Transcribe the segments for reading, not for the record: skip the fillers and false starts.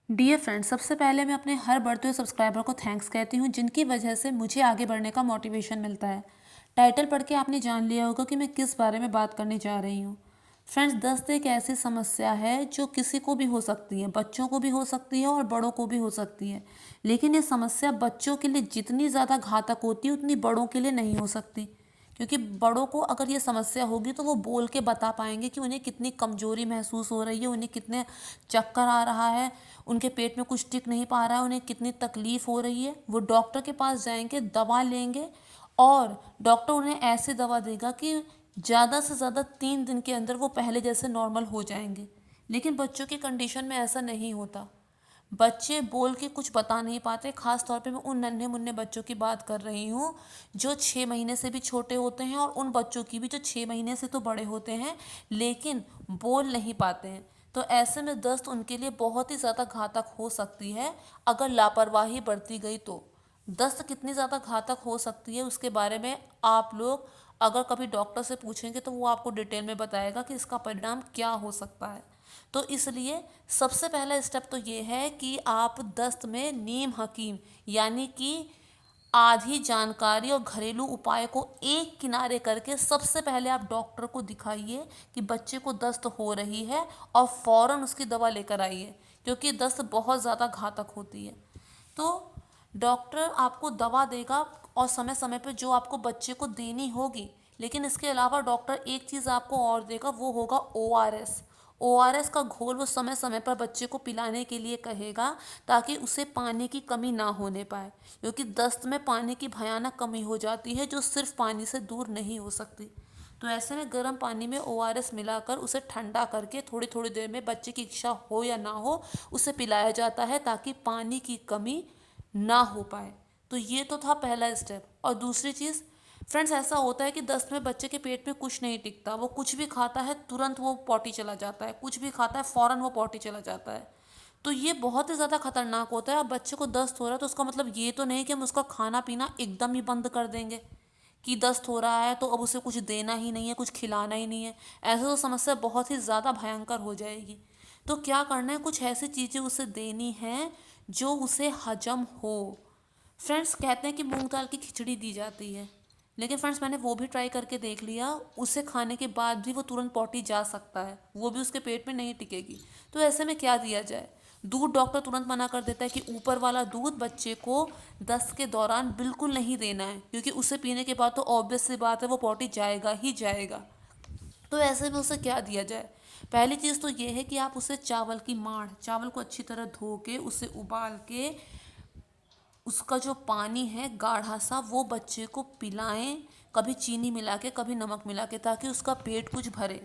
Dear friends, सबसे पहले मैं अपने हर बढ़ते हुए सब्सक्राइबर को थैंक्स कहती हूँ जिनकी वजह से मुझे आगे बढ़ने का मोटिवेशन मिलता है। टाइटल पढ़ के आपने जान लिया होगा कि मैं किस बारे में बात करने जा रही हूँ। फ्रेंड्स, दस्त एक ऐसी समस्या है जो किसी को भी हो सकती है, बच्चों को भी हो सकती है और बड़ों को भी हो सकती है। लेकिन ये समस्या बच्चों के लिए जितनी ज़्यादा घातक होती है उतनी बड़ों के लिए नहीं हो सकती, क्योंकि बड़ों को अगर ये समस्या होगी तो वो बोल के बता पाएंगे कि उन्हें कितनी कमजोरी महसूस हो रही है, उन्हें कितने चक्कर आ रहा है, उनके पेट में कुछ टिक नहीं पा रहा है, उन्हें कितनी तकलीफ हो रही है। वो डॉक्टर के पास जाएंगे, दवा लेंगे और डॉक्टर उन्हें ऐसे दवा देगा कि ज़्यादा से ज़्यादा 3 दिन के अंदर वो पहले जैसे नॉर्मल हो जाएंगे। लेकिन बच्चों की कंडीशन में ऐसा नहीं होता। बच्चे बोल के कुछ बता नहीं पाते। खास तौर पे मैं उन नन्हे मुन्ने बच्चों की बात कर रही हूँ जो 6 महीने से भी छोटे होते हैं और उन बच्चों की भी जो 6 महीने से तो बड़े होते हैं लेकिन बोल नहीं पाते हैं। तो ऐसे में दस्त उनके लिए बहुत ही ज़्यादा घातक हो सकती है अगर लापरवाही बरती गई तो। दस्त कितनी ज़्यादा घातक हो सकती है उसके बारे में आप लोग अगर कभी डॉक्टर से पूछेंगे तो वो आपको डिटेल में बताएगा कि इसका परिणाम क्या हो सकता है। तो इसलिए सबसे पहला स्टेप तो ये है कि आप दस्त में नीम हकीम यानी कि आधी जानकारी और घरेलू उपाय को एक किनारे करके सबसे पहले आप डॉक्टर को दिखाइए कि बच्चे को दस्त हो रही है और फौरन उसकी दवा लेकर आइए, क्योंकि दस्त बहुत ज़्यादा घातक होती है। तो डॉक्टर आपको दवा देगा और समय समय पर जो आपको बच्चे को देनी होगी। लेकिन इसके अलावा डॉक्टर एक चीज़ आपको और देगा, वो होगा ORS। ORS का घोल वो समय समय पर बच्चे को पिलाने के लिए कहेगा ताकि उसे पानी की कमी ना होने पाए, क्योंकि दस्त में पानी की भयानक कमी हो जाती है जो सिर्फ पानी से दूर नहीं हो सकती। तो ऐसे में गर्म पानी में ORS मिलाकर उसे ठंडा करके थोड़ी थोड़ी देर में बच्चे की इच्छा हो या ना हो उसे पिलाया जाता है ताकि पानी की कमी ना हो पाए। तो ये तो था पहला स्टेप। और दूसरी चीज़ फ्रेंड्स, ऐसा होता है कि दस्त में बच्चे के पेट में कुछ नहीं टिकता। वो कुछ भी खाता है तुरंत वो पॉटी चला जाता है, कुछ भी खाता है फ़ौरन वो पॉटी चला जाता है। तो ये बहुत ही ज़्यादा खतरनाक होता है। अब बच्चे को दस्त हो रहा है तो उसका मतलब ये तो नहीं कि हम उसका खाना पीना एकदम ही बंद कर देंगे कि दस्त हो रहा है तो अब उसे कुछ देना ही नहीं है, कुछ खिलाना ही नहीं है। ऐसे तो समस्या बहुत ही ज़्यादा भयंकर हो जाएगी। तो क्या करना है, कुछ ऐसी चीज़ें उसे देनी हैं जो उसे हजम हो। फ्रेंड्स, कहते हैं कि मूंग दाल की खिचड़ी दी जाती है, लेकिन फ्रेंड्स मैंने वो भी ट्राई करके देख लिया। उसे खाने के बाद भी वो तुरंत पॉटी जा सकता है, वो भी उसके पेट में नहीं टिकेगी। तो ऐसे में क्या दिया जाए? दूध डॉक्टर तुरंत मना कर देता है कि ऊपर वाला दूध बच्चे को दस्त के दौरान बिल्कुल नहीं देना है, क्योंकि उसे पीने के बाद तो ऑब्वियस सी बात है वो पॉटी जाएगा ही जाएगा। तो ऐसे में उसे क्या दिया जाए? पहली चीज़ तो ये है कि आप उसे चावल की माड़, चावल को अच्छी तरह धो के उसे उबाल के उसका जो पानी है गाढ़ा सा वो बच्चे को पिलाएं, कभी चीनी मिला के कभी नमक मिला के, ताकि उसका पेट कुछ भरे।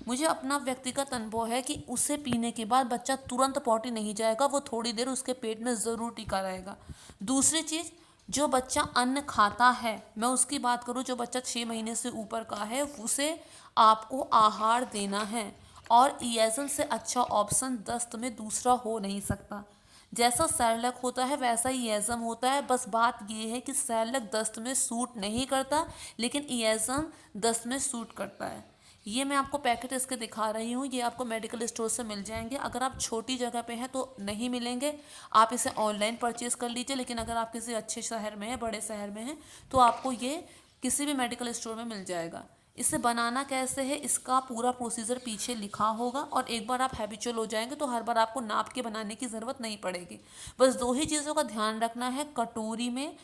मुझे अपना व्यक्तिगत अनुभव है कि उसे पीने के बाद बच्चा तुरंत पॉटी नहीं जाएगा, वो थोड़ी देर उसके पेट में ज़रूर टिका रहेगा। दूसरी चीज़, जो बच्चा अन्न खाता है, मैं उसकी बात करूँ, जो बच्चा 6 महीने से ऊपर का है उसे आपको आहार देना है। और ईएजल से अच्छा ऑप्शन दस्त में दूसरा हो नहीं सकता। जैसा सैरलक होता है वैसा ही ईएजम होता है, बस बात ये है कि सैरलक दस्त में सूट नहीं करता लेकिन ईएजम दस्त में सूट करता है। ये मैं आपको पैकेट इसके दिखा रही हूँ, ये आपको मेडिकल स्टोर से मिल जाएंगे। अगर आप छोटी जगह पे हैं तो नहीं मिलेंगे, आप इसे ऑनलाइन परचेज़ कर लीजिए। लेकिन अगर आप किसी अच्छे शहर में हैं, बड़े शहर में हैं, तो आपको ये किसी भी मेडिकल स्टोर में मिल जाएगा। इसे बनाना कैसे है इसका पूरा प्रोसीजर पीछे लिखा होगा, और एक बार आप हैबिचुअल हो जाएंगे तो हर बार आपको नाप के बनाने की ज़रूरत नहीं पड़ेगी। बस दो ही चीज़ों का ध्यान रखना है, कटोरी में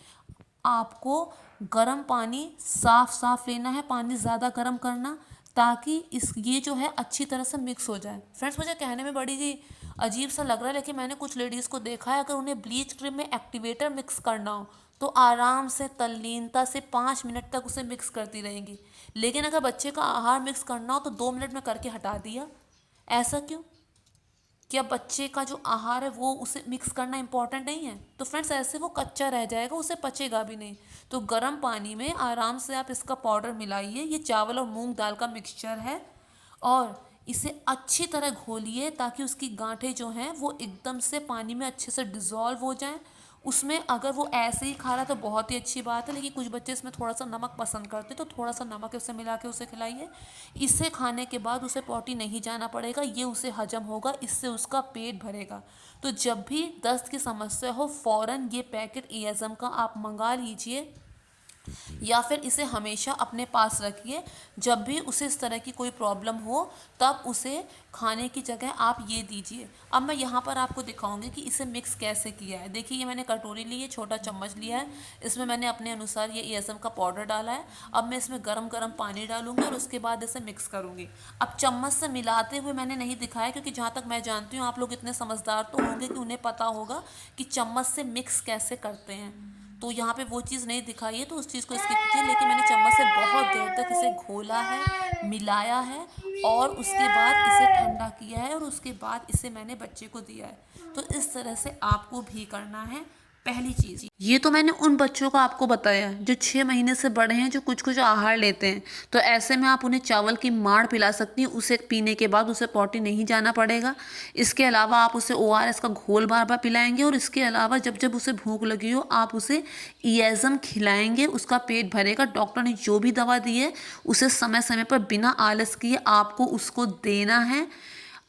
आपको गर्म पानी साफ साफ लेना है, पानी ज़्यादा गर्म करना, ताकि इस ये जो है अच्छी तरह से मिक्स हो जाए। फ्रेंड्स, मुझे कहने में बड़ी ही अजीब सा लग रहा है, लेकिन मैंने कुछ लेडीज़ को देखा है, अगर उन्हें ब्लीच क्रीम में एक्टिवेटर मिक्स करना हो तो आराम से तल्लीनता से 5 मिनट तक उसे मिक्स करती रहेंगी। लेकिन अगर बच्चे का आहार मिक्स करना हो तो 2 मिनट में करके हटा दिया। ऐसा क्यों? क्या बच्चे का जो आहार है वो उसे मिक्स करना इंपॉर्टेंट नहीं है? तो फ्रेंड्स, ऐसे वो कच्चा रह जाएगा, उसे पचेगा भी नहीं। तो गर्म पानी में आराम से आप इसका पाउडर मिलाइए। ये चावल और मूंग दाल का मिक्सचर है, और इसे अच्छी तरह घोलिए ताकि उसकी गांठें जो हैं वो एकदम से पानी में अच्छे से डिज़ोल्व हो जाएं। उसमें अगर वो ऐसे ही खा रहा है तो बहुत ही अच्छी बात है, लेकिन कुछ बच्चे इसमें थोड़ा सा नमक पसंद करते हैं, तो थोड़ा सा नमक उससे मिला के उसे खिलाइए। इसे खाने के बाद उसे पॉटी नहीं जाना पड़ेगा, ये उसे हजम होगा, इससे उसका पेट भरेगा। तो जब भी दस्त की समस्या हो फ़ौरन ये पैकेट ईएसएम का आप मंगा लीजिए, या फिर इसे हमेशा अपने पास रखिए। जब भी उसे इस तरह की कोई प्रॉब्लम हो तब उसे खाने की जगह आप ये दीजिए। अब मैं यहाँ पर आपको दिखाऊंगी कि इसे मिक्स कैसे किया है। देखिए ये मैंने कटोरी ली है, छोटा चम्मच लिया है, इसमें मैंने अपने अनुसार ये ईएसएम का पाउडर डाला है। अब मैं इसमें गरम गरम पानी डालूंगी और उसके बाद इसे मिक्स करूंगी। अब चम्मच से मिलाते हुए मैंने नहीं दिखाया, क्योंकि जहाँ तक मैं जानती हूँ आप लोग इतने समझदार तो होंगे कि उन्हें पता होगा कि चम्मच से मिक्स कैसे करते हैं, तो यहाँ पे वो चीज़ नहीं दिखाई है, तो उस चीज़ को स्किप कीजिए। लेकिन मैंने चम्मच से बहुत देर तक इसे घोला है, मिलाया है, और उसके बाद इसे ठंडा किया है, और उसके बाद इसे मैंने बच्चे को दिया है। तो इस तरह से आपको भी करना है। पहली चीज़ ये तो मैंने उन बच्चों का आपको बताया जो 6 महीने से बड़े हैं, जो कुछ कुछ आहार लेते हैं, तो ऐसे में आप उन्हें चावल की माड़ पिला सकती हैं, उसे पीने के बाद उसे पॉटी नहीं जाना पड़ेगा। इसके अलावा आप उसे ओआरएस का घोल बार बार पिलाएंगे, और इसके अलावा जब जब उसे भूख लगी हो आप उसे ईएसएम खिलाएंगे, उसका पेट भरेगा। डॉक्टर ने जो भी दवा दी है उसे समय समय पर बिना आलस किए आपको उसको देना है।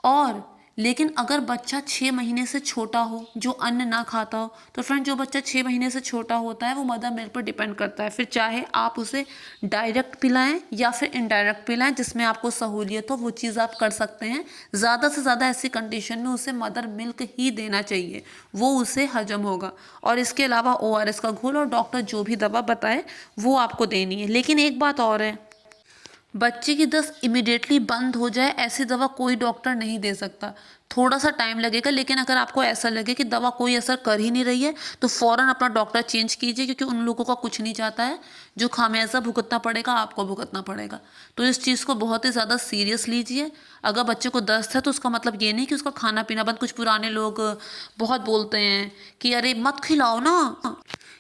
और लेकिन अगर बच्चा 6 महीने से छोटा हो, जो अन्न ना खाता हो, तो फ्रेंड जो बच्चा 6 महीने से छोटा होता है वो मदर मिल्क पर डिपेंड करता है। फिर चाहे आप उसे डायरेक्ट पिलाएं या फिर इनडायरेक्ट पिलाएं, जिसमें आपको सहूलियत हो वो चीज़ आप कर सकते हैं। ज़्यादा से ज़्यादा ऐसी कंडीशन में उसे मदर मिल्क ही देना चाहिए, वो उसे हजम होगा। और इसके अलावा ओआरएस का घोल और डॉक्टर जो भी दवा बताए वो आपको देनी है। लेकिन एक बात और है, बच्चे की दस्त इमिडिएटली बंद हो जाए ऐसी दवा कोई डॉक्टर नहीं दे सकता। थोड़ा सा टाइम लगेगा, लेकिन अगर आपको ऐसा लगे कि दवा कोई असर कर ही नहीं रही है तो फ़ौरन अपना डॉक्टर चेंज कीजिए, क्योंकि उन लोगों का कुछ नहीं जाता है। जो खामियाजा भुगतना पड़ेगा आपको भुगतना पड़ेगा। तो इस चीज़ को बहुत ही ज़्यादा सीरियस लीजिए। अगर बच्चे को दस्त है तो उसका मतलब ये नहीं कि उसका खाना पीना बंद। कुछ पुराने लोग बहुत बोलते हैं कि अरे मत खिलाओ ना,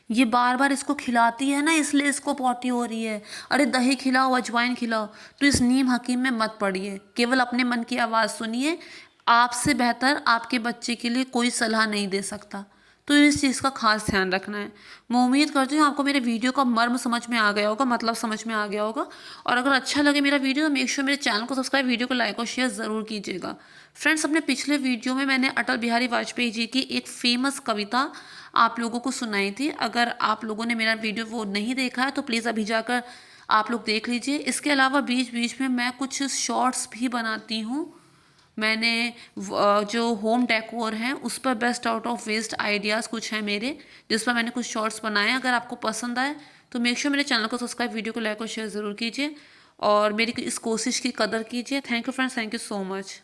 ये बार बार इसको खिलाती है ना इसलिए इसको पॉटी हो रही है, अरे दही खिलाओ, अजवाइन खिलाओ। तो इस नीम हकीम में मत पड़िए, केवल अपने मन की आवाज़ सुनिए। आपसे बेहतर आपके बच्चे के लिए कोई सलाह नहीं दे सकता। तो इस चीज़ का खास ध्यान रखना है। मैं उम्मीद करती हूँ आपको मेरे वीडियो का मर्म समझ में आ गया होगा, मतलब समझ में आ गया होगा। और अगर अच्छा लगे मेरा वीडियो तो मेक श्योर मेरे चैनल को सब्सक्राइब, वीडियो को लाइक और शेयर ज़रूर कीजिएगा। फ्रेंड्स, अपने पिछले वीडियो में मैंने अटल बिहारी वाजपेयी जी की एक फेमस कविता आप लोगों को सुनाई थी। अगर आप लोगों ने मेरा वीडियो वो नहीं देखा है तो प्लीज़ अभी जाकर आप लोग देख लीजिए। इसके अलावा बीच बीच में मैं कुछ शॉर्ट्स भी बनाती हूँ। मैंने जो होम डेकोर हैं उस पर best out of waste ideas कुछ हैं मेरे, जिस पर मैंने कुछ शॉर्ट्स बनाए हैं। अगर आपको पसंद आए तो मेक श्योर मेरे चैनल को सब्सक्राइब, वीडियो को लाइक और शेयर ज़रूर कीजिए, और मेरी इस कोशिश की कदर कीजिए। Thank you friends, thank you so much.